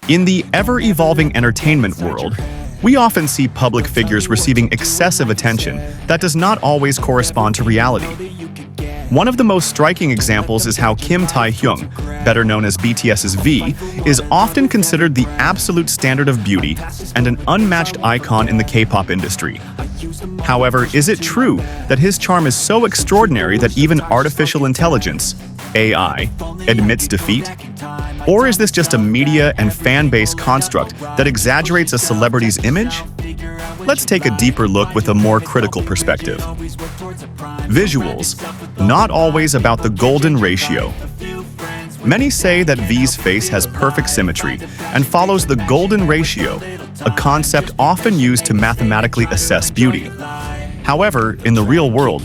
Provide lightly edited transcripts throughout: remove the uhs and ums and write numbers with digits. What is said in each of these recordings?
In the ever-evolving entertainment world, we often see public figures receiving excessive attention that does not always correspond to reality. One of the most striking examples is how Kim Taehyung, better known as BTS's V, is often considered the absolute standard of beauty and an unmatched icon in the K-pop industry. However, is it true that his charm is so extraordinary that even artificial intelligence, AI, admits defeat? Or is this just a media and fan-base construct that exaggerates a celebrity's image? Let's take a deeper look with a more critical perspective. Visuals, not always about the golden ratio. Many say that V's face has perfect symmetry and follows the golden ratio, a concept often used to mathematically assess beauty. However, in the real world,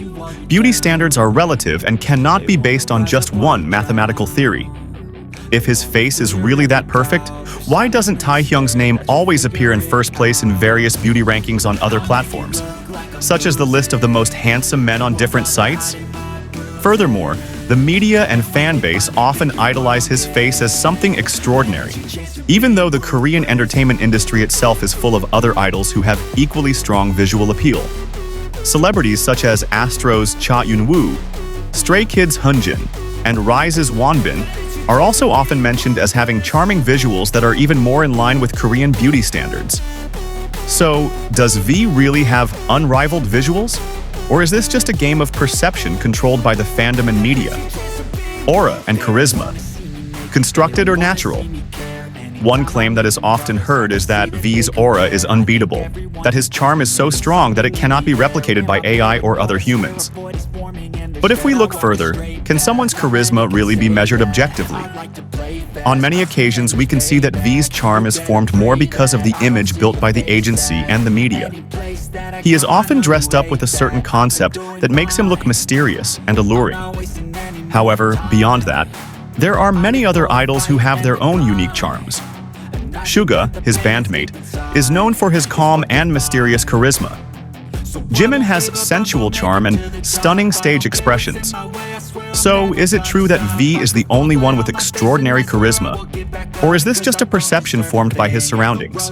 beauty standards are relative and cannot be based on just one mathematical theory. If his face is really that perfect, why doesn't Taehyung's name always appear in first place in various beauty rankings on other platforms, such as the list of the most handsome men on different sites? Furthermore, the media and fan base often idolize his face as something extraordinary, even though the Korean entertainment industry itself is full of other idols who have equally strong visual appeal. Celebrities such as Astro's Cha Eun-woo, Stray Kids' Hyunjin, and Rise's Wonbin are also often mentioned as having charming visuals that are even more in line with Korean beauty standards. So, does V really have unrivaled visuals? Or is this just a game of perception controlled by the fandom and media? Aura and charisma, constructed or natural? One claim that is often heard is that V's aura is unbeatable, that his charm is so strong that it cannot be replicated by AI or other humans. But if we look further, can someone's charisma really be measured objectively? On many occasions, we can see that V's charm is formed more because of the image built by the agency and the media. He is often dressed up with a certain concept that makes him look mysterious and alluring. However, beyond that, there are many other idols who have their own unique charms. Suga, his bandmate, is known for his calm and mysterious charisma. Jimin has sensual charm and stunning stage expressions. So, is it true that V is the only one with extraordinary charisma? Or is this just a perception formed by his surroundings?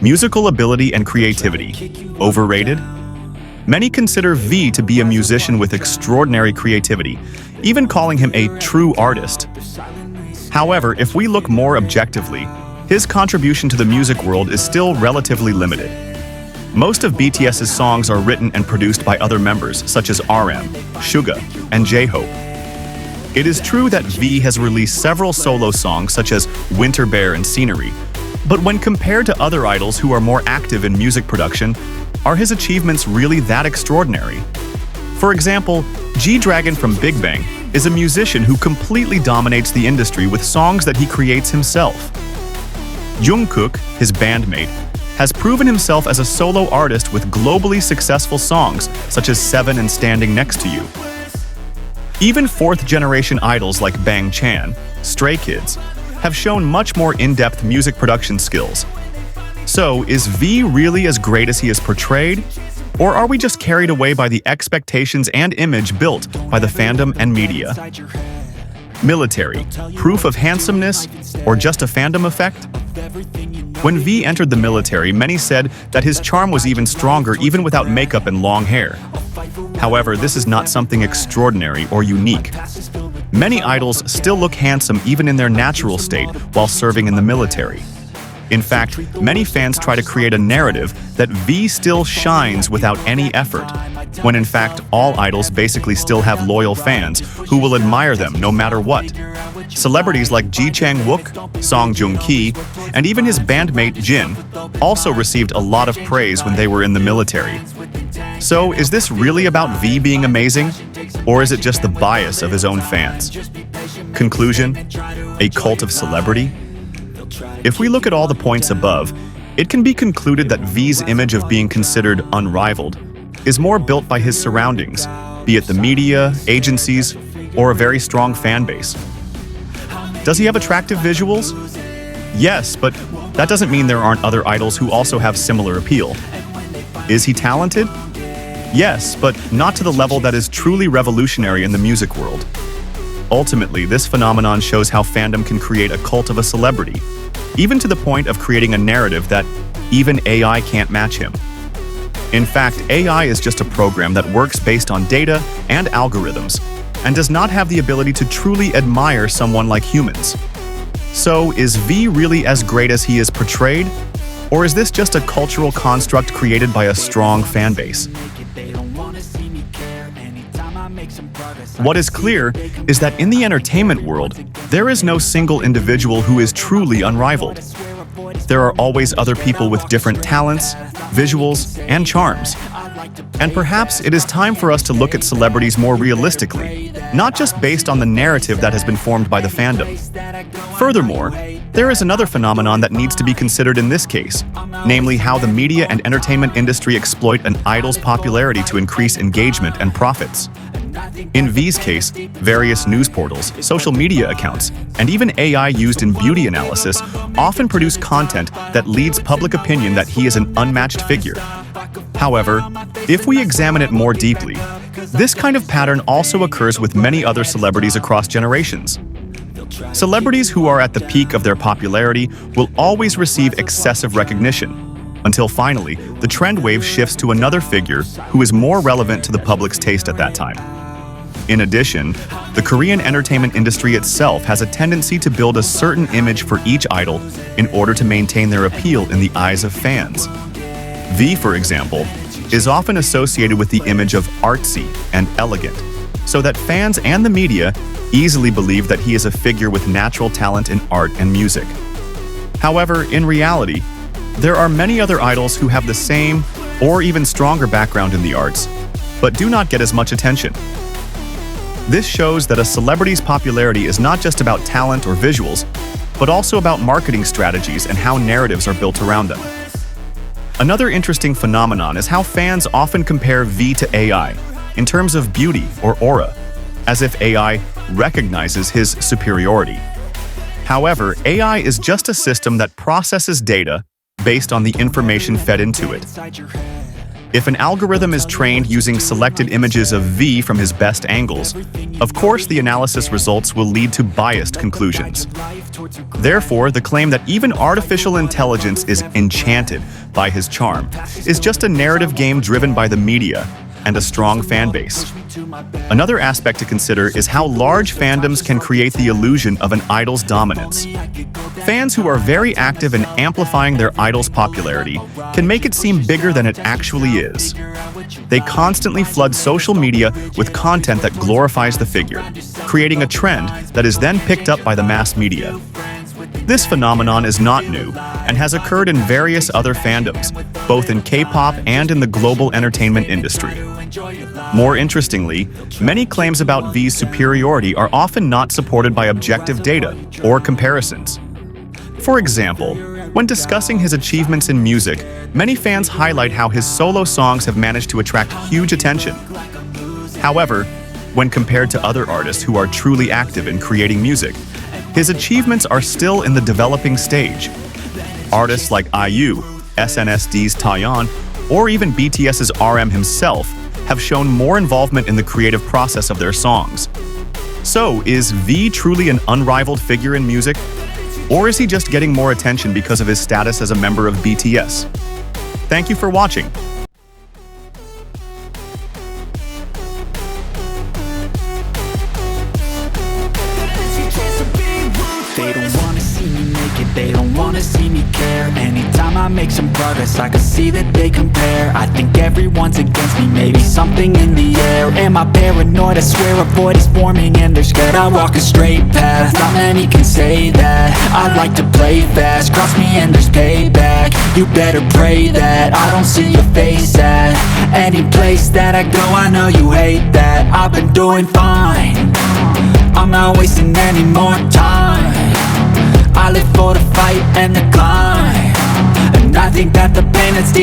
Musical ability and creativity. Overrated? Many consider V to be a musician with extraordinary creativity, even calling him a true artist. However, if we look more objectively, his contribution to the music world is still relatively limited. Most of BTS's songs are written and produced by other members, such as RM, Suga, and J-Hope. It is true that V has released several solo songs such as Winter Bear and Scenery, but when compared to other idols who are more active in music production, are his achievements really that extraordinary? For example, G-Dragon from Big Bang is a musician who completely dominates the industry with songs that he creates himself. Jungkook, his bandmate, has proven himself as a solo artist with globally successful songs such as Seven and Standing Next to You. Even fourth-generation idols like Bangtan, Stray Kids, have shown much more in-depth music production skills. So, is V really as great as he is portrayed? Or are we just carried away by the expectations and image built by the fandom and media? Military, proof of handsomeness, or just a fandom effect? When V entered the military, many said that his charm was even stronger even without makeup and long hair. However, this is not something extraordinary or unique. Many idols still look handsome even in their natural state while serving in the military. In fact, many fans try to create a narrative that V still shines without any effort, when in fact all idols basically still have loyal fans who will admire them no matter what. Celebrities like Ji Chang-wook, Song Joong-ki, and even his bandmate Jin also received a lot of praise when they were in the military. So, is this really about V being amazing? Or is it just the bias of his own fans? Conclusion: a cult of celebrity? If we look at all the points above, it can be concluded that V's image of being considered unrivaled is more built by his surroundings, be it the media, agencies, or a very strong fan base. Does he have attractive visuals? Yes, but that doesn't mean there aren't other idols who also have similar appeal. Is he talented? Yes, but not to the level that is truly revolutionary in the music world. Ultimately, this phenomenon shows how fandom can create a cult of a celebrity, even to the point of creating a narrative that even AI can't match him. In fact, AI is just a program that works based on data and algorithms and does not have the ability to truly admire someone like humans. So, is V really as great as he is portrayed? Or is this just a cultural construct created by a strong fan base? What is clear is that in the entertainment world, there is no single individual who is truly unrivaled. There are always other people with different talents, visuals, and charms. And perhaps it is time for us to look at celebrities more realistically, not just based on the narrative that has been formed by the fandom. Furthermore, there is another phenomenon that needs to be considered in this case, namely how the media and entertainment industry exploit an idol's popularity to increase engagement and profits. In V's case, various news portals, social media accounts, and even AI used in beauty analysis often produce content that leads public opinion that he is an unmatched figure. However, if we examine it more deeply, this kind of pattern also occurs with many other celebrities across generations. Celebrities who are at the peak of their popularity will always receive excessive recognition, until finally, the trend wave shifts to another figure who is more relevant to the public's taste at that time. In addition, the Korean entertainment industry itself has a tendency to build a certain image for each idol in order to maintain their appeal in the eyes of fans. V, for example, is often associated with the image of artsy and elegant, so that fans and the media easily believe that he is a figure with natural talent in art and music. However, in reality, there are many other idols who have the same or even stronger background in the arts, but do not get as much attention. This shows that a celebrity's popularity is not just about talent or visuals, but also about marketing strategies and how narratives are built around them. Another interesting phenomenon is how fans often compare V to AI in terms of beauty or aura, as if AI recognizes his superiority. However, AI is just a system that processes data based on the information fed into it. If an algorithm is trained using selected images of V from his best angles, of course the analysis results will lead to biased conclusions. Therefore, the claim that even artificial intelligence is enchanted by his charm is just a narrative game driven by the media and a strong fan base. Another aspect to consider is how large fandoms can create the illusion of an idol's dominance. Fans who are very active in amplifying their idol's popularity can make it seem bigger than it actually is. They constantly flood social media with content that glorifies the figure, creating a trend that is then picked up by the mass media. This phenomenon is not new and has occurred in various other fandoms, both in K-pop and in the global entertainment industry. More interestingly, many claims about V's superiority are often not supported by objective data or comparisons. For example, when discussing his achievements in music, many fans highlight how his solo songs have managed to attract huge attention. However, when compared to other artists who are truly active in creating music, his achievements are still in the developing stage. Artists like IU, SNSD Taehyung, or even BTS's RM himself have shown more involvement in the creative process of their songs. So, is V truly an unrivaled figure in music? Or is he just getting more attention because of his status as a member of BTS? Thank you for watching. They don't wanna see me naked, they don't wanna see me care. Anytime I make some progress, I can see that they compare. I think everyone's against me, maybe something in the air. Am I paranoid? I swear a void is forming and they're scared. I walk a straight path, not many can say that. I like to play fast, cross me and there's payback. You better pray that I don't see your face at any place that I go. I know you hate that. I've been doing fine, I'm not wasting any more time. I live for the fight and the climb, and I think that the pain that's deep